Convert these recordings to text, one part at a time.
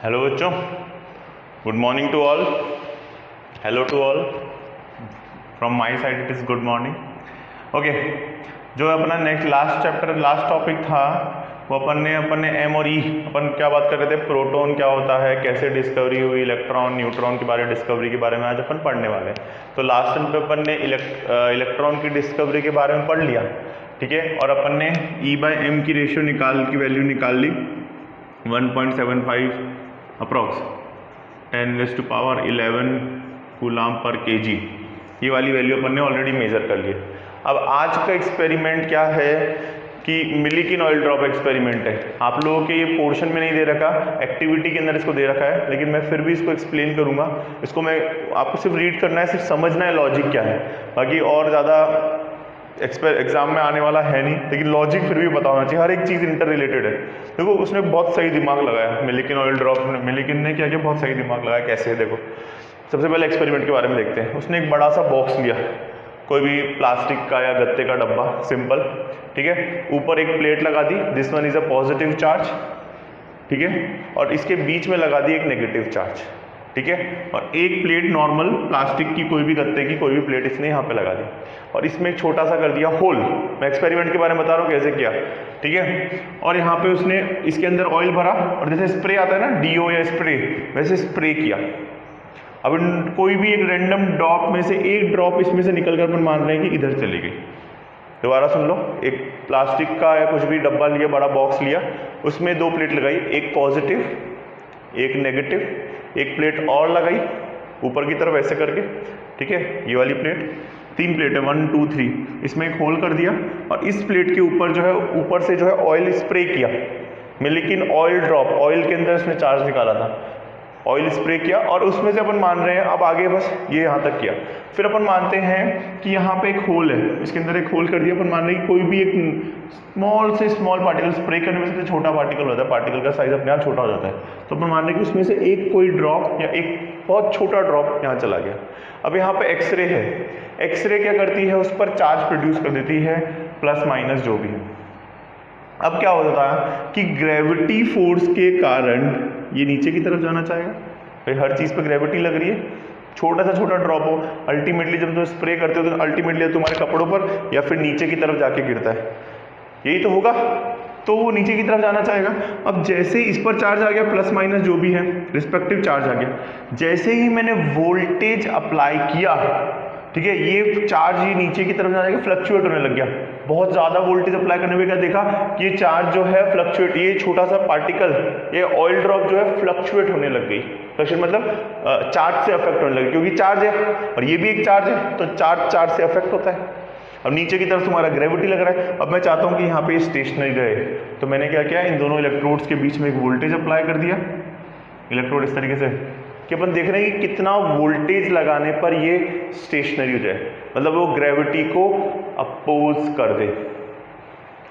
Hello बच्चों, good morning to all. Hello to all, from my side it is good morning. Okay, जो अपना next last chapter last topic था वो अपन ने M और ई अपन क्या बात कर रहे थे, प्रोटॉन क्या होता है, कैसे डिस्कवरी हुई, इलेक्ट्रॉन न्यूट्रॉन के बारे में डिस्कवरी के बारे में आज अपन पढ़ने वाले हैं। तो लास्ट टाइम पे अपन ने इलेक्ट्रॉन की डिस्कवरी के बारे में पढ़ लिया, ठीक है। और अपन ने E/m की रेशियो की वैल्यू निकाल ली 1.75 अप्रॉक्स 10⁻11 कूलाम पर kg। ये वाली वैल्यू अपन ने ऑलरेडी मेजर कर ली है। अब आज का एक्सपेरिमेंट क्या है कि मिलिकिन ऑयल ड्रॉप एक्सपेरिमेंट है। आप लोगों के ये पोर्शन में नहीं दे रखा, एक्टिविटी के अंदर इसको दे रखा है, लेकिन मैं फिर भी इसको एक्सप्लेन करूंगा। इसको मैं आपको सिर्फ रीड करना है, सिर्फ समझना है लॉजिक क्या है, बाकी और ज़्यादा एग्जाम में आने वाला है नहीं, लेकिन लॉजिक फिर भी पता होना चाहिए। हर एक चीज़ इंटर रिलेटेड है। देखो उसने बहुत सही दिमाग लगाया, मिलिकिन ऑयल ड्रॉप मिलिकिन ने क्या किया, बहुत सही दिमाग लगाया। कैसे है देखो, सबसे पहले एक्सपेरिमेंट के बारे में देखते हैं। उसने एक बड़ा सा बॉक्स लिया, कोई भी प्लास्टिक का या गत्ते का डब्बा, सिंपल, ठीक है। ऊपर एक प्लेट लगा दी, this one is a positive charge, ठीक है, और इसके बीच में लगा दी एक नेगेटिव चार्ज, ठीक है। और एक प्लेट नॉर्मल प्लास्टिक की, कोई भी गत्ते की कोई भी प्लेट इसने यहाँ पे लगा दी, और इसमें एक छोटा सा कर दिया होल। मैं एक्सपेरिमेंट के बारे में बता रहा हूँ कैसे किया, ठीक है। और यहाँ पे उसने इसके अंदर ऑयल भरा, और जैसे स्प्रे आता है ना, डीओ या स्प्रे, वैसे स्प्रे किया। अब कोई भी एक रैंडम ड्रॉप में से एक ड्रॉप इसमें से निकल कर अपन मान रहे हैं कि इधर चली गई। दोबारा सुन लो, एक प्लास्टिक का या कुछ भी डब्बा लिया, बड़ा बॉक्स लिया, उसमें दो प्लेट लगाई, एक पॉजिटिव एक नेगेटिव, एक प्लेट और लगाई ऊपर की तरफ ऐसे करके, ठीक है। ये वाली प्लेट, 3 प्लेट है, 1 2 3, इसमें एक होल कर दिया, और इस प्लेट के ऊपर जो है, ऊपर से जो है ऑयल स्प्रे किया, मिलिकिन ऑयल ड्रॉप, ऑयल के अंदर इसने चार्ज निकाला था, ऑयल स्प्रे किया, और उसमें से अपन मान रहे हैं, अब आगे बस ये यहाँ तक किया। फिर अपन मानते हैं कि यहाँ पे एक होल है, इसके अंदर एक होल कर दिया। अपन मान रहे हैं कि कोई भी एक स्मॉल से स्मॉल पार्टिकल, स्प्रे करने में सबसे छोटा पार्टिकल होता है, पार्टिकल का साइज अपने आप छोटा हो जाता है, तो अपन मान रहे हैं कि उसमें से एक कोई ड्रॉप या एक बहुत छोटा ड्रॉप यहाँ चला गया। अब यहाँ पे एक्सरे है, एक्सरे क्या करती है, उस पर चार्ज प्रोड्यूस कर देती है, प्लस माइनस जो भी है। अब क्या होता है कि ग्रेविटी फोर्स के कारण ये नीचे की तरफ जाना चाहेगा, भाई हर चीज़ पे ग्रेविटी लग रही है, छोटा सा छोटा ड्रॉप हो, अल्टीमेटली जब तुम स्प्रे करते हो तो अल्टीमेटली तुम्हारे कपड़ों पर या फिर नीचे की तरफ जाके गिरता है, यही तो होगा, तो वो नीचे की तरफ जाना चाहेगा। अब जैसे इस पर चार्ज आ गया, प्लस माइनस जो भी है, रिस्पेक्टिव चार्ज आ गया, जैसे ही मैंने वोल्टेज अप्लाई किया, ठीक है, ये चार्ज ये नीचे की तरफ जाने के फ्लक्चुएट होने लग गया। बहुत ज़्यादा वोल्टेज अप्लाई करने में क्या देखा कि ये चार्ज जो है फ्लक्चुएट, ये छोटा सा पार्टिकल, ये ऑयल ड्रॉप जो है फ्लक्चुएट होने लग गई। फ्लक्चुएट मतलब चार्ज से अफेक्ट होने लगी, क्योंकि चार्ज है और ये भी एक चार्ज है, तो चार्ज से अफेक्ट होता है। अब नीचे की तरफ तुम्हारा ग्रेविटी लग रहा है। अब मैं चाहता हूँ कि यहाँ पे स्टेशनरी रहे, तो मैंने क्या किया, इन दोनों इलेक्ट्रोड्स के बीच में एक वोल्टेज अप्लाई कर दिया। इलेक्ट्रोड इस तरीके से कि अपन देख रहे हैं कि कितना वोल्टेज लगाने पर ये स्टेशनरी हो जाए, मतलब वो ग्रेविटी को अपोज कर दे।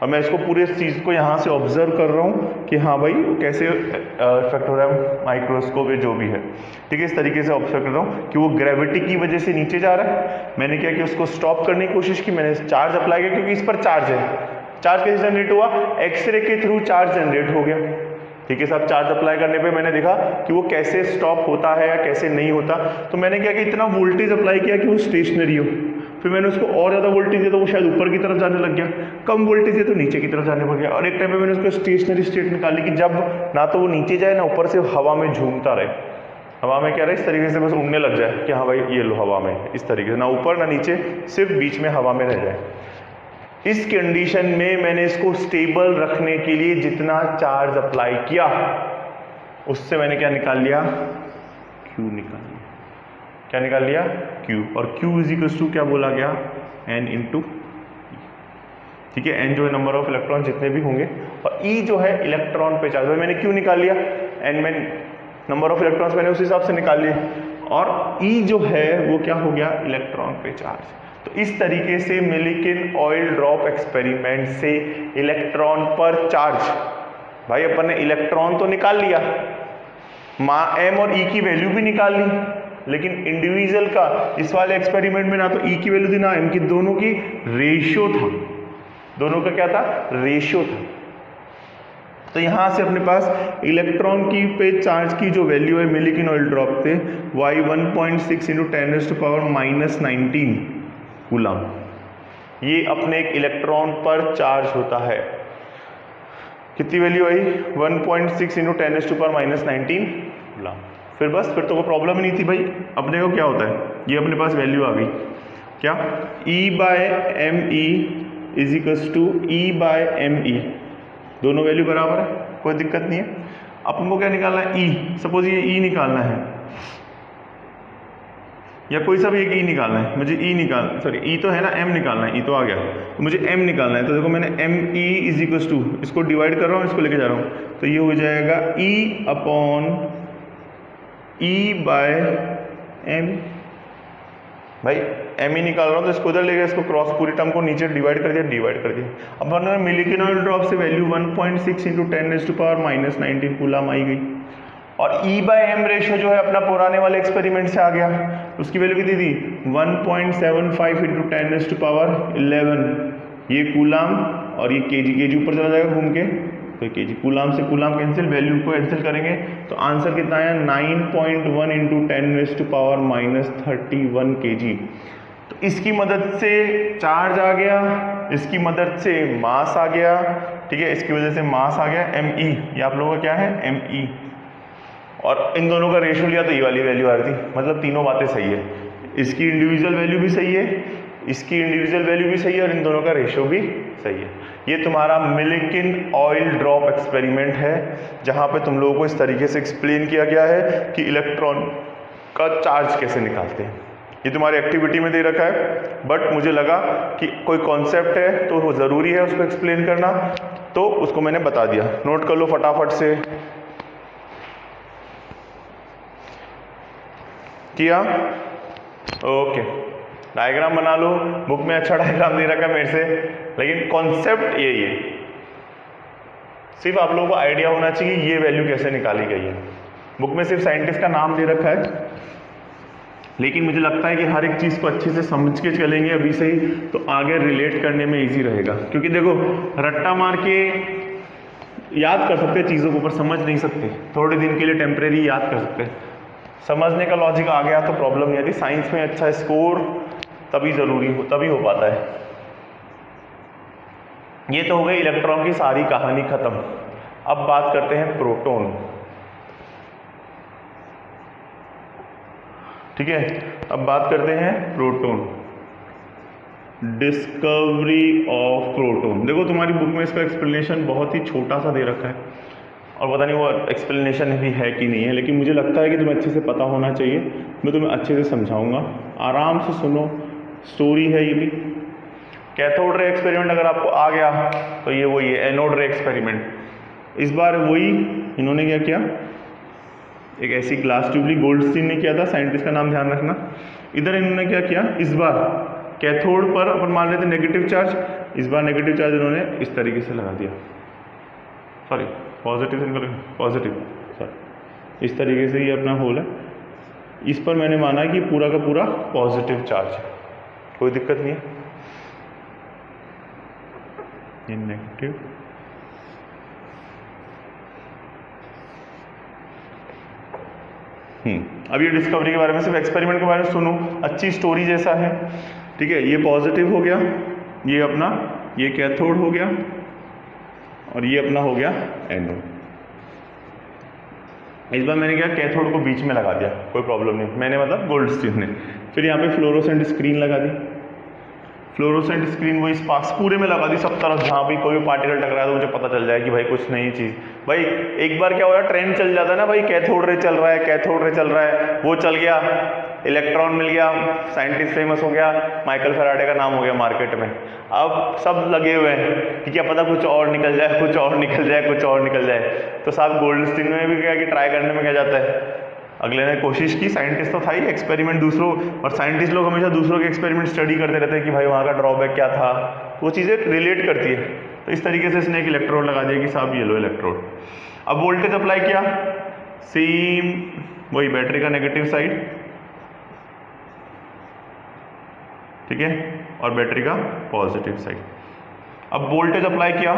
अब मैं इसको पूरे चीज़ को यहाँ से ऑब्जर्व कर रहा हूँ कि हाँ भाई वो कैसे इफेक्ट हो रहा है, माइक्रोस्कोप है जो भी है, ठीक है। इस तरीके से ऑब्जर्व कर रहा हूँ कि वो ग्रेविटी की वजह से नीचे जा रहा है। मैंने क्या किया, उसको स्टॉप करने की कोशिश की, मैंने चार्ज अप्लाई किया, क्योंकि इस पर चार्ज है। चार्ज कैसे जनरेट हुआ, एक्सरे के थ्रू चार्ज जनरेट हो गया, ठीक है साहब। चार्ज अप्लाई करने पे मैंने देखा कि वो कैसे स्टॉप होता है या कैसे नहीं होता। तो मैंने क्या किया, इतना वोल्टेज अप्लाई किया कि वो स्टेशनरी हो। फिर मैंने उसको और ज़्यादा वोल्टेज दिया तो वो शायद ऊपर की तरफ जाने लग गया, कम वोल्टेज दिया तो नीचे की तरफ जाने लग गया। और एक टाइम पे मैंने उसको स्टेशनरी स्टेट निकाली कि जब ना तो वो नीचे जाए ना ऊपर से हवा में झूमता रहे। हवा में क्या रहे, इस तरीके से बस उड़ने लग जाए कि हाँ भाई ये लो हवा में, इस तरीके से, ना ऊपर ना नीचे, सिर्फ बीच में हवा में रह जाए। इस कंडीशन में मैंने इसको स्टेबल रखने के लिए जितना चार्ज अप्लाई किया, उससे मैंने क्या निकाल लिया, Q निकाल लिया। क्या निकाल लिया, Q। और Q इज इक्वल टू क्या बोला गया, N इंटू, ठीक है। N जो है नंबर ऑफ इलेक्ट्रॉन जितने भी होंगे, और E जो है इलेक्ट्रॉन पे चार्ज। मैंने Q निकाल लिया, N में नंबर ऑफ इलेक्ट्रॉन्स मैंने उस हिसाब से निकाल लिए, और E जो है वो क्या हो गया, इलेक्ट्रॉन पे चार्ज। तो इस तरीके से मिलिकिन ऑयल ड्रॉप एक्सपेरिमेंट से इलेक्ट्रॉन पर चार्ज, भाई अपन ने इलेक्ट्रॉन तो निकाल लिया, M और E की वैल्यू भी निकाल ली, लेकिन इंडिविजुअल का इस वाले एक्सपेरिमेंट में ना तो E की वैल्यू थी ना M की, दोनों की रेशियो था। दोनों का क्या था, रेशियो था। तो यहाँ से अपने पास इलेक्ट्रॉन की पे चार्ज की जो वैल्यू है मिलिकिन ऑयल ड्रॉप पे y 1.6 इंटू 10⁻⁻19 कूलम, ये अपने एक इलेक्ट्रॉन पर चार्ज होता है। कितनी वैल्यू आई? 1.6 इंटू 10⁻⁻19 कूलम। फिर बस, फिर तो कोई प्रॉब्लम ही नहीं थी भाई। अपने को क्या होता है, ये अपने पास वैल्यू आ गई क्या, E/me is equals to E/me, दोनों वैल्यू बराबर है, कोई दिक्कत नहीं है। अपन को क्या निकालना है? E, सपोज ये E निकालना है या कोई सा भी एक E निकालना है, मुझे E निकालना, सॉरी E तो है ना, M निकालना है, E तो आ गया, तो मुझे M निकालना है। तो देखो मैंने ME इज इक्वल्स टू, इसको डिवाइड कर रहा हूँ, इसको लेके जा रहा हूँ, तो ये हो जाएगा E/E/m। भाई M ही निकाल रहा हूँ तो इसको उधर ले गया, इसको क्रॉस पूरी टर्म को नीचे डिवाइड कर दिया, डिवाइड कर दिया। अब हमने मिलिकिन ऑयल ड्रॉप से वैल्यू 1.6 इंटू 10⁻⁻19 कूलम आई गई। और E/m रेशियो जो है अपना पुराने वाले एक्सपेरिमेंट से आ गया, उसकी वैल्यू कितनी थी? 1.75 इंटू 10⁻11, ये कूलम और ये केजी ऊपर चला जाएगा घूम के, तो केजी, कूलम से कूलम कैंसिल, वैल्यू को कैंसिल करेंगे तो आंसर कितना आया? 9.1 इंटू 10⁻31 केजी। तो इसकी मदद से चार्ज आ गया, इसकी मदद से मास आ गया, ठीक है, इसकी वजह से मास आ गया ME, ये आप लोगों का क्या है? ME। और इन दोनों का रेशियो लिया तो ये वाली वैल्यू आ रही थी, मतलब तीनों बातें सही है, इसकी इंडिविजुअल वैल्यू भी सही है, इसकी इंडिविजुअल वैल्यू भी सही है, और इन दोनों का रेशियो भी सही है। ये तुम्हारा मिलिकिन ऑयल ड्रॉप एक्सपेरिमेंट है, जहां पे तुम लोगों को इस तरीके से एक्सप्लेन किया गया है कि इलेक्ट्रॉन का चार्ज कैसे निकालते हैं। ये तुम्हारी एक्टिविटी में दे रखा है, बट मुझे लगा कि कोई कॉन्सेप्ट है तो वो ज़रूरी है उसको एक्सप्लेन करना, तो उसको मैंने बता दिया। नोट कर लो फटाफट से। किया? ओके, डायग्राम बना लो। बुक में अच्छा डायग्राम दे रखा है मेरे से, लेकिन कॉन्सेप्ट यही है, सिर्फ आप लोगों को आइडिया होना चाहिए ये वैल्यू कैसे निकाली गई है। बुक में सिर्फ साइंटिस्ट का नाम दे रखा है, लेकिन मुझे लगता है कि हर एक चीज़ को अच्छे से समझ के चलेंगे अभी से ही, तो आगे रिलेट करने में इजी रहेगा। क्योंकि देखो, रट्टा मार के याद कर सकते चीज़ों को, पर समझ नहीं सकते, थोड़े दिन के लिए टेम्परेरी याद कर सकते, समझने का लॉजिक आ गया तो प्रॉब्लम नहीं आती। साइंस में अच्छा स्कोर तभी तभी हो पाता है। ये तो हो गई इलेक्ट्रॉन की सारी कहानी खत्म। अब बात करते हैं प्रोटॉन, ठीक है। अब बात करते हैं प्रोटॉन, डिस्कवरी ऑफ प्रोटॉन। देखो तुम्हारी बुक में इसका एक्सप्लेनेशन बहुत ही छोटा सा दे रखा है, और पता नहीं वो एक्सप्लेनेशन भी है कि नहीं है, लेकिन मुझे लगता है कि तुम्हें अच्छे से पता होना चाहिए। मैं तुम्हें अच्छे से समझाऊंगा, आराम से सुनो, स्टोरी है ये भी। कैथोड रे एक्सपेरिमेंट अगर आपको आ गया तो ये वही है, एनोड रे एक्सपेरिमेंट। इस बार वही इन्होंने क्या किया, एक ऐसी ग्लास ट्यूब ली, गोल्डस्टीन ने किया था, साइंटिस्ट का नाम ध्यान रखना। इधर इन्होंने क्या किया, इस बार कैथोड पर अपन मान लेते नेगेटिव चार्ज, इस बार नेगेटिव चार्ज इन्होंने इस तरीके से लगा दिया, सॉरी पॉजिटिव पॉजिटिव, सॉरी इस तरीके से ये अपना होल है, इस पर मैंने माना कि पूरा का पूरा पॉजिटिव चार्ज है, कोई दिक्कत नहीं है। ये नेगेटिव, अब ये डिस्कवरी के बारे में, सिर्फ एक्सपेरिमेंट के बारे में सुनो, अच्छी स्टोरी जैसा है, ठीक है। ये पॉजिटिव हो गया, ये अपना ये कैथोड हो गया, और ये अपना हो गया एनोड। इस बार मैंने क्या, कैथोड को बीच में लगा दिया, कोई प्रॉब्लम नहीं, मैंने मतलब गोल्डस्टीन ने। फिर यहाँ पे फ्लोरोसेंट स्क्रीन लगा दी, फ्लोरोसेंट स्क्रीन वही स्पार्क्स पूरे में लगा दी सब तरफ, जहाँ भी कोई भी पार्टिकल टकराया तो मुझे पता चल जाए कि भाई कुछ नई चीज़। भाई एक बार क्या हो जाए, ट्रेंड चल जाता है ना भाई, कैथोड रे चल रहा है, कैथोड रे चल रहा है, वो चल गया, इलेक्ट्रॉन मिल गया, साइंटिस्ट फेमस हो गया, माइकल फैराडे का नाम हो गया मार्केट में। अब सब लगे हुए हैं कि क्या पता कुछ और निकल जाए, कुछ और निकल जाए, कुछ और निकल जाए। तो साहब गोल्डस्टीन में भी क्या कि ट्राई करने में क्या जाता है, अगले ने कोशिश की, साइंटिस्ट तो था ही, एक्सपेरिमेंट दूसरों, और साइंटिस्ट लोग हमेशा दूसरों के एक्सपेरिमेंट स्टडी करते रहते हैं कि भाई वहाँ का ड्रॉबैक क्या था, वो चीज़ें रिलेट करती है। तो इस तरीके से इसने एक इलेक्ट्रोड लगा दिया कि साहब ये लो इलेक्ट्रोड। अब वोल्टेज अप्लाई किया, सेम वही बैटरी का नेगेटिव साइड, ठीक है, और बैटरी का पॉजिटिव साइड। अब वोल्टेज अप्लाई किया,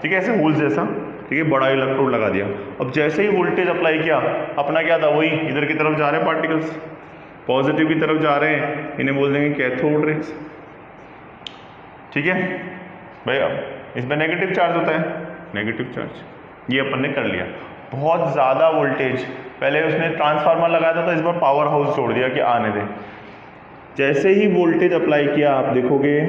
ठीक है, ऐसे होल जैसा, ठीक है, बड़ा इलेक्ट्रोड लगा दिया। अब जैसे ही वोल्टेज अप्लाई किया, अपना क्या था, वही इधर की तरफ जा रहे हैं पार्टिकल्स, पॉजिटिव की तरफ जा रहे हैं, इन्हें बोल देंगे कैथोड रेज। ठीक है भाई, अब इसमें नेगेटिव चार्ज होता है, नेगेटिव चार्ज, ये अपन ने कर लिया। बहुत ज़्यादा वोल्टेज, पहले उसने ट्रांसफार्मर लगाया था तो इस बार पावर हाउस जोड़ दिया कि आने दे। जैसे ही वोल्टेज अप्लाई किया, आप देखोगे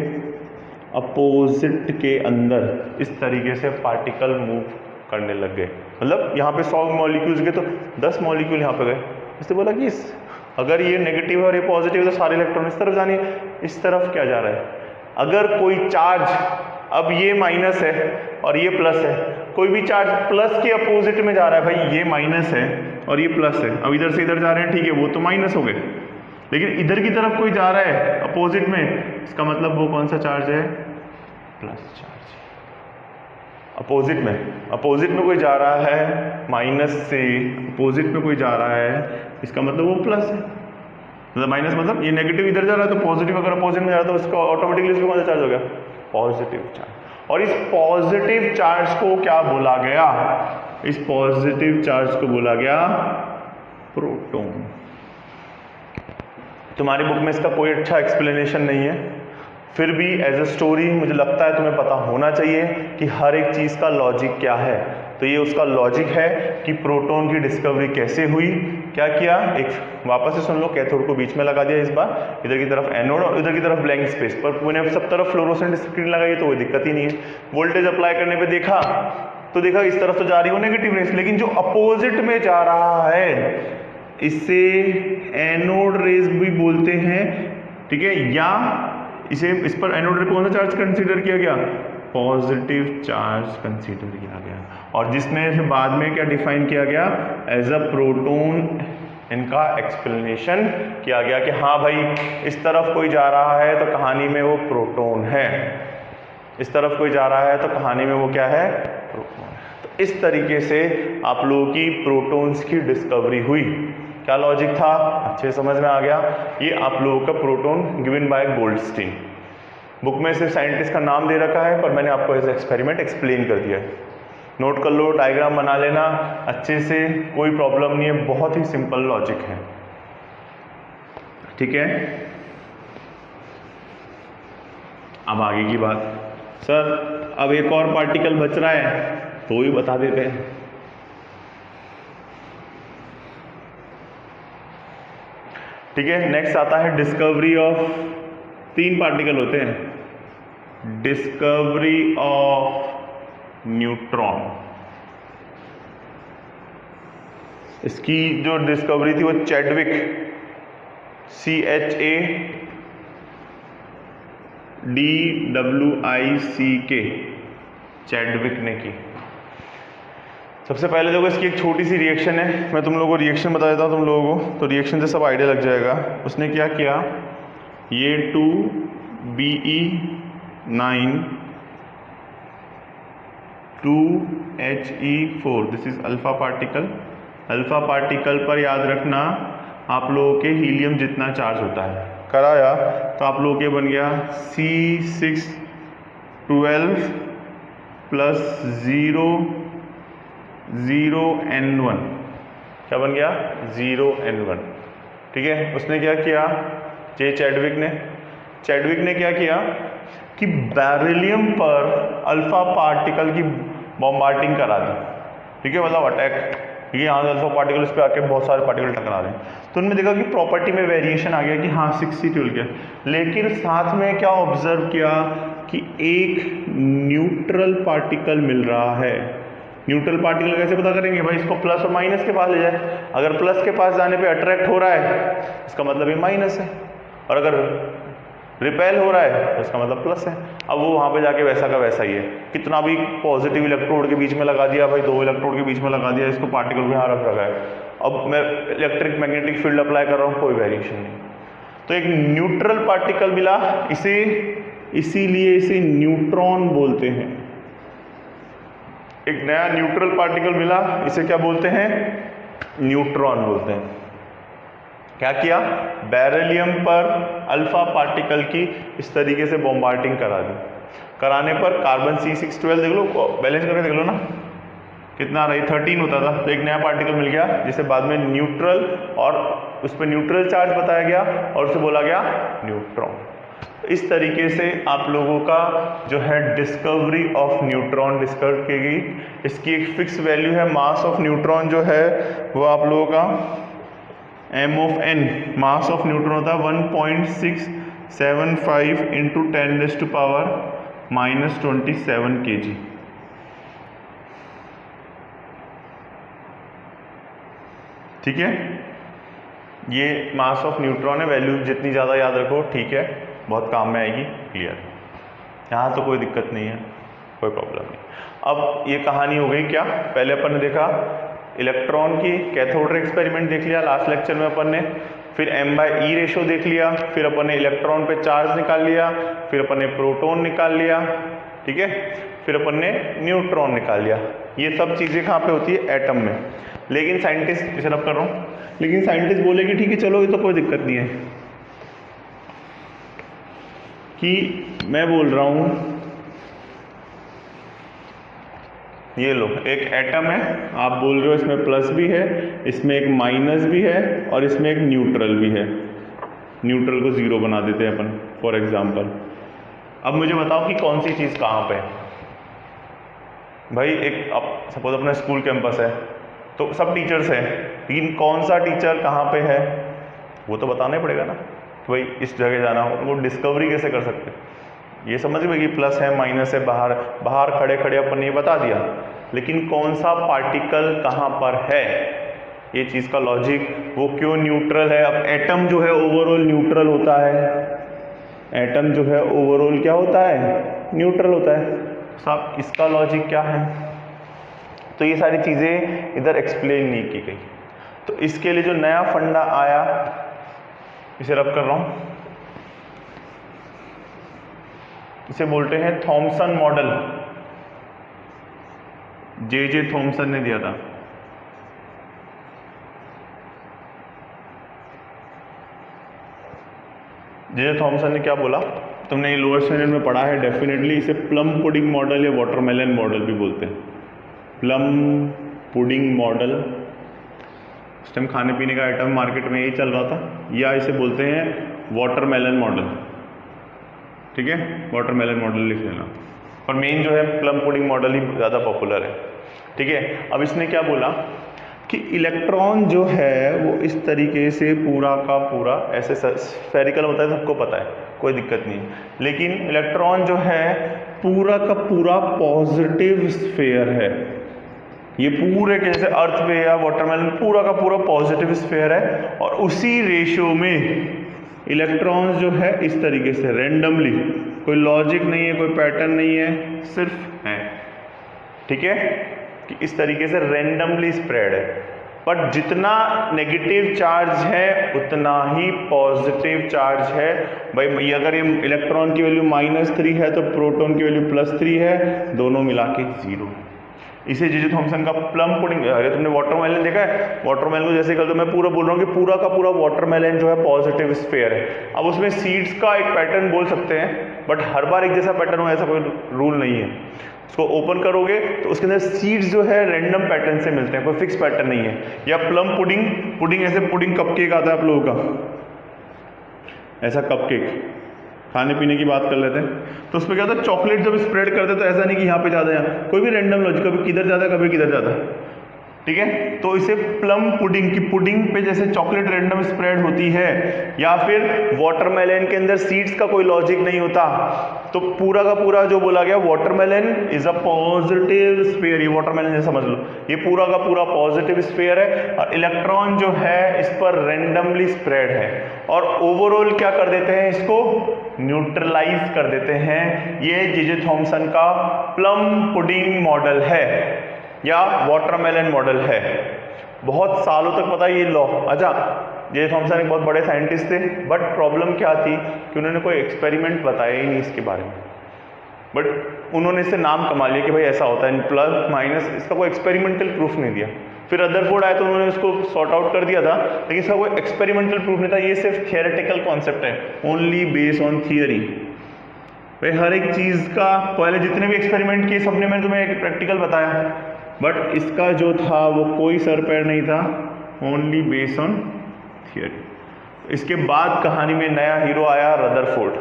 अपोजिट के अंदर इस तरीके से पार्टिकल मूव करने लग गए। मतलब यहाँ पे 100 मॉलिक्यूल्स गए तो 10 मॉलिक्यूल यहाँ पे गए। इससे बोला कि अगर ये नेगेटिव और ये पॉजिटिव तो सारे इलेक्ट्रॉन इस तरफ जाने, इस तरफ क्या जा रहा है। अगर कोई चार्ज, अब ये माइनस है और ये प्लस है, कोई भी चार्ज प्लस के अपोजिट में जा रहा है, भाई ये माइनस है और ये प्लस है, अब इधर से इधर जा रहे हैं, ठीक है, वो तो माइनस हो गए, लेकिन इधर की तरफ कोई जा रहा है अपोजिट में, इसका मतलब वो कौन सा चार्ज है, प्लस चार्ज। अपोजिट में कोई जा रहा है माइनस से, अपोजिट में कोई जा रहा है, इसका मतलब वो प्लस है। मतलब माइनस मतलब ये नेगेटिव इधर जा रहा है तो पॉजिटिव अगर अपोजिट में जा रहा है तो उसका ऑटोमेटिकली इसको कौन सा चार्ज हो गया, पॉजिटिव चार्ज। और इस पॉजिटिव चार्ज को क्या बोला गया, इस पॉजिटिव चार्ज को बोला गया प्रोटॉन। तुम्हारी बुक में इसका कोई अच्छा एक्सप्लेनेशन नहीं है, फिर भी एज अ स्टोरी मुझे लगता है तुम्हें पता होना चाहिए कि हर एक चीज़ का लॉजिक क्या है। तो ये उसका लॉजिक है कि प्रोटॉन की डिस्कवरी कैसे हुई, क्या किया, एक वापस से सुन लो, कैथोड को बीच में लगा दिया, इस बार इधर की तरफ एनोड और इधर की तरफ ब्लैंक स्पेस, पर मैंने सब तरफ फ्लोरोसेंट स्क्रीन लगाई तो कोई दिक्कत ही नहीं है। वोल्टेज अप्लाई करने पे देखा तो देखा इस तरफ तो जा रही हो नेगेटिव रेस, लेकिन जो अपोजिट में जा रहा है इसे एनोड रेस भी बोलते हैं, ठीक है, या इसे इस पर एनोड रे कौन सा चार्ज कंसीडर किया गया, पॉजिटिव चार्ज कंसीडर किया गया, और जिसमें बाद में क्या डिफाइन किया गया, एज अ प्रोटॉन। इनका एक्सप्लेनेशन किया गया कि हाँ भाई इस तरफ कोई जा रहा है तो कहानी में वो प्रोटॉन है, इस तरफ कोई जा रहा है तो कहानी में वो क्या है, प्रोटॉन। तो इस तरीके से आप लोगों की प्रोटॉन्स की डिस्कवरी हुई। क्या लॉजिक था, अच्छे समझ में आ गया। ये आप लोगों का proton given by Goldstein. Book में सिर्फ साइंटिस्ट का नाम दे रखा है, पर मैंने आपको एज एक्सपेरिमेंट एक्सप्लेन कर दिया है। नोट कर लो, डायग्राम बना लेना अच्छे से, कोई प्रॉब्लम नहीं है, बहुत ही सिंपल लॉजिक है, ठीक है। अब आगे की बात, सर अब एक और पार्टिकल बच रहा है तो ही बता देते हैं। ठीक है, नेक्स्ट आता है डिस्कवरी ऑफ, 3 पार्टिकल होते हैं, डिस्कवरी ऑफ न्यूट्रॉन। इसकी जो डिस्कवरी थी वो चैडविक, CHADWICK, चैडविक ने की। सबसे पहले देखो इसकी एक छोटी सी रिएक्शन है, मैं तुम लोगों को रिएक्शन बता देता हूँ तुम लोगों को, तो रिएक्शन से सब आइडिया लग जाएगा। उसने क्या किया, ये 2Be9 2He4, this is alpha particle. Alpha particle पर याद रखना आप लोगों के हीलियम जितना चार्ज होता है, कराया तो आप लोगों के बन गया C612 प्लस 0N1, क्या बन गया, 0N1। ठीक है, उसने क्या किया, चैडविक ने क्या किया कि बेरिलियम पर अल्फा पार्टिकल की बॉम्बार्डिंग करा दी। ठीक है, मतलब अटैक, ठीक है, यहाँ से अल्फा पार्टिकल इस पर आके बहुत सारे पार्टिकल टकरा रहे हैं। तो उन्होंने देखा कि प्रॉपर्टी में वेरिएशन आ गया कि हाँ 6C12 गया, लेकिन साथ में क्या ऑब्जर्व किया कि एक न्यूट्रल पार्टिकल मिल रहा है। न्यूट्रल पार्टिकल कैसे पता करेंगे भाई, इसको प्लस और माइनस के पास ले जाए, अगर प्लस के पास जाने पे अट्रैक्ट हो रहा है इसका मतलब ये माइनस है, और अगर रिपेल हो रहा है तो इसका मतलब प्लस है। अब वो वहाँ पे जाके वैसा का वैसा ही है, कितना भी पॉजिटिव इलेक्ट्रोड के बीच में लगा दिया भाई, 2 इलेक्ट्रोड के बीच में लगा दिया, इसको पार्टिकल को यहाँ रख रखा है। अब मैं इलेक्ट्रिक मैग्नेटिक फील्ड अप्लाई कर रहा हूँ, कोई वेरिएशन नहीं। तो एक न्यूट्रल पार्टिकल मिला, इसीलिए इसे न्यूट्रॉन बोलते हैं। एक नया न्यूट्रल पार्टिकल मिला, इसे क्या बोलते हैं, न्यूट्रॉन बोलते हैं। क्या किया, बेरिलियम पर अल्फा पार्टिकल की इस तरीके से बॉम्बार्डिंग करा दी। कराने पर कार्बन C612 देख लो, बैलेंस करके देख लो ना, कितना रही 13 होता था, तो एक नया पार्टिकल मिल गया जिसे बाद में न्यूट्रल, और उस पर न्यूट्रल चार्ज बताया गया और उसे बोला गया न्यूट्रॉन। इस तरीके से आप लोगों का जो है डिस्कवरी ऑफ न्यूट्रॉन डिस्कवर की गई। इसकी एक फिक्स वैल्यू है, मास ऑफ न्यूट्रॉन जो है वो आप लोगों का m of n, mass of neutron होता है 1.675 इंटू 10⁻⁻27 kg। ठीक है, ये मास ऑफ न्यूट्रॉन है, वैल्यू जितनी ज़्यादा याद रखो ठीक है, बहुत काम में आएगी। क्लियर, यहाँ तो कोई दिक्कत नहीं है, कोई प्रॉब्लम नहीं। अब ये कहानी हो गई क्या, पहले अपन ने देखा इलेक्ट्रॉन की कैथोड रे एक्सपेरिमेंट देख लिया लास्ट लेक्चर में अपन ने, फिर m/e रेशो देख लिया, फिर अपन ने इलेक्ट्रॉन पे चार्ज निकाल लिया, फिर अपन ने प्रोटॉन निकाल लिया, ठीक है, फिर अपन ने न्यूट्रॉन निकाल लिया। ये सब चीज़ें कहाँ पे होती है, एटम में। लेकिन साइंटिस्ट, इसे रब कर रहा हूँ, लेकिन साइंटिस्ट बोले कि ठीक है चलो ये तो कोई दिक्कत नहीं है, कि मैं बोल रहा हूँ ये लो एक एटम है, आप बोल रहे हो इसमें प्लस भी है, इसमें एक माइनस भी है और इसमें एक न्यूट्रल भी है। न्यूट्रल को जीरो बना देते हैं अपन फॉर एग्जांपल। अब मुझे बताओ कि कौन सी चीज़ कहाँ पे है। भाई एक अब सपोज अपना स्कूल कैंपस है तो सब टीचर्स हैं, लेकिन कौन सा टीचर कहाँ पे है वो तो बताना ही पड़ेगा ना, कि भाई इस जगह जाना हो। वो डिस्कवरी कैसे कर सकते, ये समझ में कि प्लस है माइनस है, बाहर खड़े खड़े अपन ने ये बता दिया, लेकिन कौन सा पार्टिकल कहाँ पर है, ये चीज़ का लॉजिक, वो क्यों न्यूट्रल है। अब एटम जो है ओवरऑल न्यूट्रल होता है, एटम जो है ओवरऑल क्या होता है, न्यूट्रल होता है। साहब इसका लॉजिक क्या है, तो ये सारी चीज़ें इधर एक्सप्लेन नहीं की गई। तो इसके लिए जो नया फंडा आया, इसे रब कर रहा हूँ, इसे बोलते हैं थॉमसन मॉडल। जे थॉमसन ने दिया था। जे थॉमसन ने क्या बोला, तुमने ये लोअर स्टैंडर्ड में पढ़ा है डेफिनेटली, इसे प्लम पुडिंग मॉडल या वाटरमेलन मॉडल भी बोलते हैं। प्लम पुडिंग मॉडल, उस टाइम खाने पीने का आइटम मार्केट में यही चल रहा था, या इसे बोलते हैं वाटरमेलन मॉडल। ठीक है, वाटरमेलन मॉडल लिख लेना, और मेन जो है प्लम पुडिंग मॉडल ही ज़्यादा पॉपुलर है। ठीक है, अब इसने क्या बोला कि इलेक्ट्रॉन जो है वो इस तरीके से पूरा का पूरा ऐसे स्फेरिकल होता है, सबको पता है, कोई दिक्कत नहीं। लेकिन इलेक्ट्रॉन जो है पूरा का पूरा पॉजिटिव स्फेयर है, ये पूरे के जैसे अर्थ पे या वाटरमेलन पूरा का पूरा पॉजिटिव स्फेयर है, और उसी रेशियो में इलेक्ट्रॉन्स जो है इस तरीके से रैंडमली, कोई लॉजिक नहीं है, कोई पैटर्न नहीं है, सिर्फ है। ठीक है, कि इस तरीके से रैंडमली स्प्रेड है, बट जितना नेगेटिव चार्ज है उतना ही पॉजिटिव चार्ज है। भाई अगर ये इलेक्ट्रॉन की वैल्यू -3 है तो प्रोटॉन की वैल्यू +3 है, दोनों मिला के 0। इसे जे थॉमसन का प्लम पुडिंग। अरे तुमने वाटरमेलन देखा है, वाटरमेलन को जैसे कर दो, मैं पूरा बोल रहा हूँ कि पूरा का पूरा वाटरमेलन जो है पॉजिटिव स्फेयर है। अब उसमें सीड्स का एक पैटर्न बोल सकते हैं, बट हर बार एक जैसा पैटर्न हो ऐसा कोई रूल नहीं है। उसको ओपन करोगे तो उसके अंदर सीड्स जो है रैंडम पैटर्न से मिलते हैं, कोई फिक्स पैटर्न नहीं है। या प्लम पुडिंग ऐसे पुडिंग कपकेक आता है आप लोगों का, ऐसा कपकेक खाने पीने की बात कर लेते हैं, तो उसमें क्या होता है, चॉकलेट जब स्प्रेड करते हैं तो ऐसा नहीं कि यहाँ पे ज़्यादा है, कोई भी रैंडम लॉजिक, कभी किधर जाता है कभी किधर जाता है। ठीक है, तो इसे प्लम पुडिंग की पुडिंग पे जैसे चॉकलेट रैंडम स्प्रेड होती है, या फिर वाटरमेलन के अंदर सीड्स का कोई लॉजिक नहीं होता, तो पूरा का पूरा जो बोला गया watermelon is a positive sphere, ये वाटरमेलन जैसे समझ लो, ये पूरा का पूरा पॉजिटिव स्फीयर है, और इलेक्ट्रॉन जो है इस पर रैंडमली स्प्रेड है, और ओवरऑल क्या कर देते हैं, इसको न्यूट्रलाइज कर देते हैं। ये जे थॉमसन का प्लम पुडिंग मॉडल है या वाटरमेलन मॉडल है। बहुत सालों तक पता है ये लॉ। अच्छा, जे थॉमसन एक बहुत बड़े साइंटिस्ट थे, बट प्रॉब्लम क्या थी कि उन्होंने कोई एक्सपेरिमेंट बताया ही नहीं इसके बारे में, बट उन्होंने इससे नाम कमा लिया कि भाई ऐसा होता है, प्लस माइनस, इसका कोई एक्सपेरिमेंटल प्रूफ नहीं दिया। फिर रदरफोर्ड आया तो उन्होंने उसको सॉर्ट आउट कर दिया था, लेकिन इसका कोई एक्सपेरिमेंटल प्रूफ नहीं था। ये सिर्फ थियोरेटिकल कॉन्सेप्ट है, ओनली बेस्ड ऑन थियरी। भाई हर एक चीज़ का पहले जितने भी एक्सपेरिमेंट किए सबने, मैंने तुम्हें एक प्रैक्टिकल बताया, बट इसका जो था वो कोई सर पैर नहीं था, ओनली बेस ऑन थियरी। इसके बाद कहानी में नया हीरो आया, रदरफोर्ड।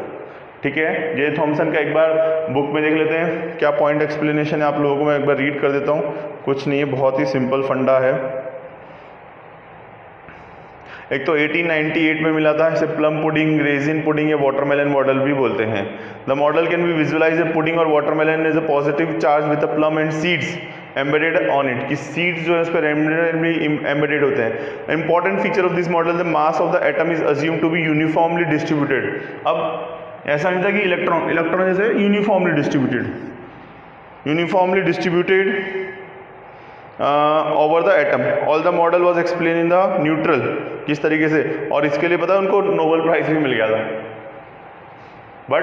ठीक है, जे थॉमसन का एक बार बुक में देख लेते हैं क्या पॉइंट एक्सप्लेनेशन है, आप लोगों को मैं एक बार रीड कर देता हूँ। कुछ नहीं है, बहुत ही सिंपल फंडा है। एक तो 1898 में मिला था, इसे प्लम पुडिंग, रेजिन पुडिंग या वाटरमेलन मॉडल भी बोलते हैं। The model can be visualise a pudding और watermelon is a positive charge with a plum and seeds embedded on it, कि सीड्स जो है उस पर एम्बेडेड होते हैं। Important feature of this model, the mass of the atom is assume to be uniformly distributed. अब ऐसा नहीं था कि इलेक्ट्रॉन जैसे uniformly distributed over the atom. All the model was explain in the neutral, किस तरीके से, और इसके लिए पता है उनको नोबेल प्राइज भी मिल गया था। बट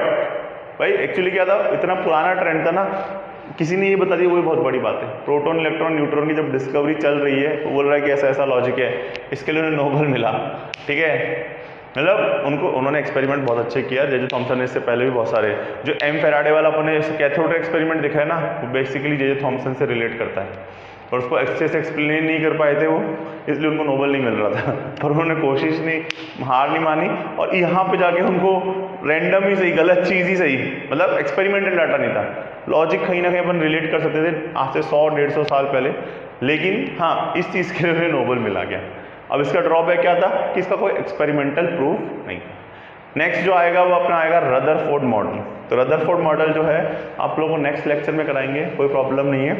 भाई एक्चुअली क्या था, इतना पुराना ट्रेंड था ना, किसी ने ये बता दिया, वही बहुत बड़ी बात है। प्रोटॉन इलेक्ट्रॉन न्यूट्रॉन की जब डिस्कवरी चल रही है, वो बोल रहा है कि ऐसा ऐसा लॉजिक है, इसके लिए उन्हें नोबेल मिला। ठीक है, मतलब उन्होंने एक्सपेरिमेंट बहुत अच्छे किया। जे थॉमसन ने इससे पहले भी बहुत सारे, जो एम फेराडे वाला अपने कैथोड एक्सपेरिमेंट दिखा है ना, वो बेसिकली जे थॉमसन से रिलेट करता है, और उसको अच्छे से एक्सप्लेन नहीं कर पाए थे वो, इसलिए उनको नोबेल नहीं मिल रहा था। पर उन्होंने कोशिश नहीं, हार नहीं मानी, और यहाँ पे जाके उनको रैंडम ही सही, गलत चीज़ ही सही, मतलब एक्सपेरिमेंटल डाटा नहीं था, लॉजिक कहीं ना कहीं अपन रिलेट कर सकते थे आज से 100-150 साल पहले, लेकिन हाँ इस चीज़ के लिए उन्हें नोबेल मिला गया। अब इसका ड्रॉबैक क्या था कि इसका कोई एक्सपेरिमेंटल प्रूफ नहीं था। नेक्स्ट जो आएगा वो अपना आएगा रदरफोर्ड मॉडल। तो रदरफोर्ड मॉडल जो है आप लोगों को नेक्स्ट लेक्चर में कराएंगे, कोई प्रॉब्लम नहीं है।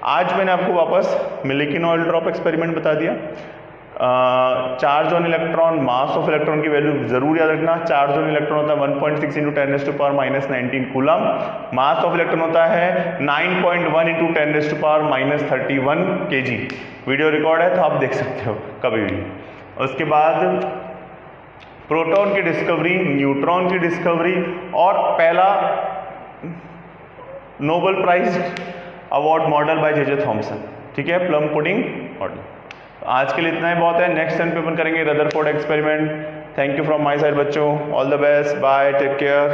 आज मैंने आपको वापस मिलिकिन ऑयल ड्रॉप एक्सपेरिमेंट बता दिया। Charge on electron, mass of electron की वैल्यू जरूर याद रखना। चार्ज ऑन इलेक्ट्रॉन होता है 1.6 × 10⁻⁻19 कूलम। मास ऑफ इलेक्ट्रॉन होता है 9.1 × 10⁻31 kg। वीडियो रिकॉर्ड है तो आप देख सकते हो कभी भी। उसके बाद प्रोटॉन की डिस्कवरी, न्यूट्रॉन की डिस्कवरी, और पहला Nobel prize award model by J Thomson. ठीक है, प्लम पुडिंग मॉडल। आज के लिए इतना ही बहुत है। नेक्स्ट टाइम पे अपन करेंगे Rutherford experiment. Thank you from my side बच्चों, all the best, bye, take care.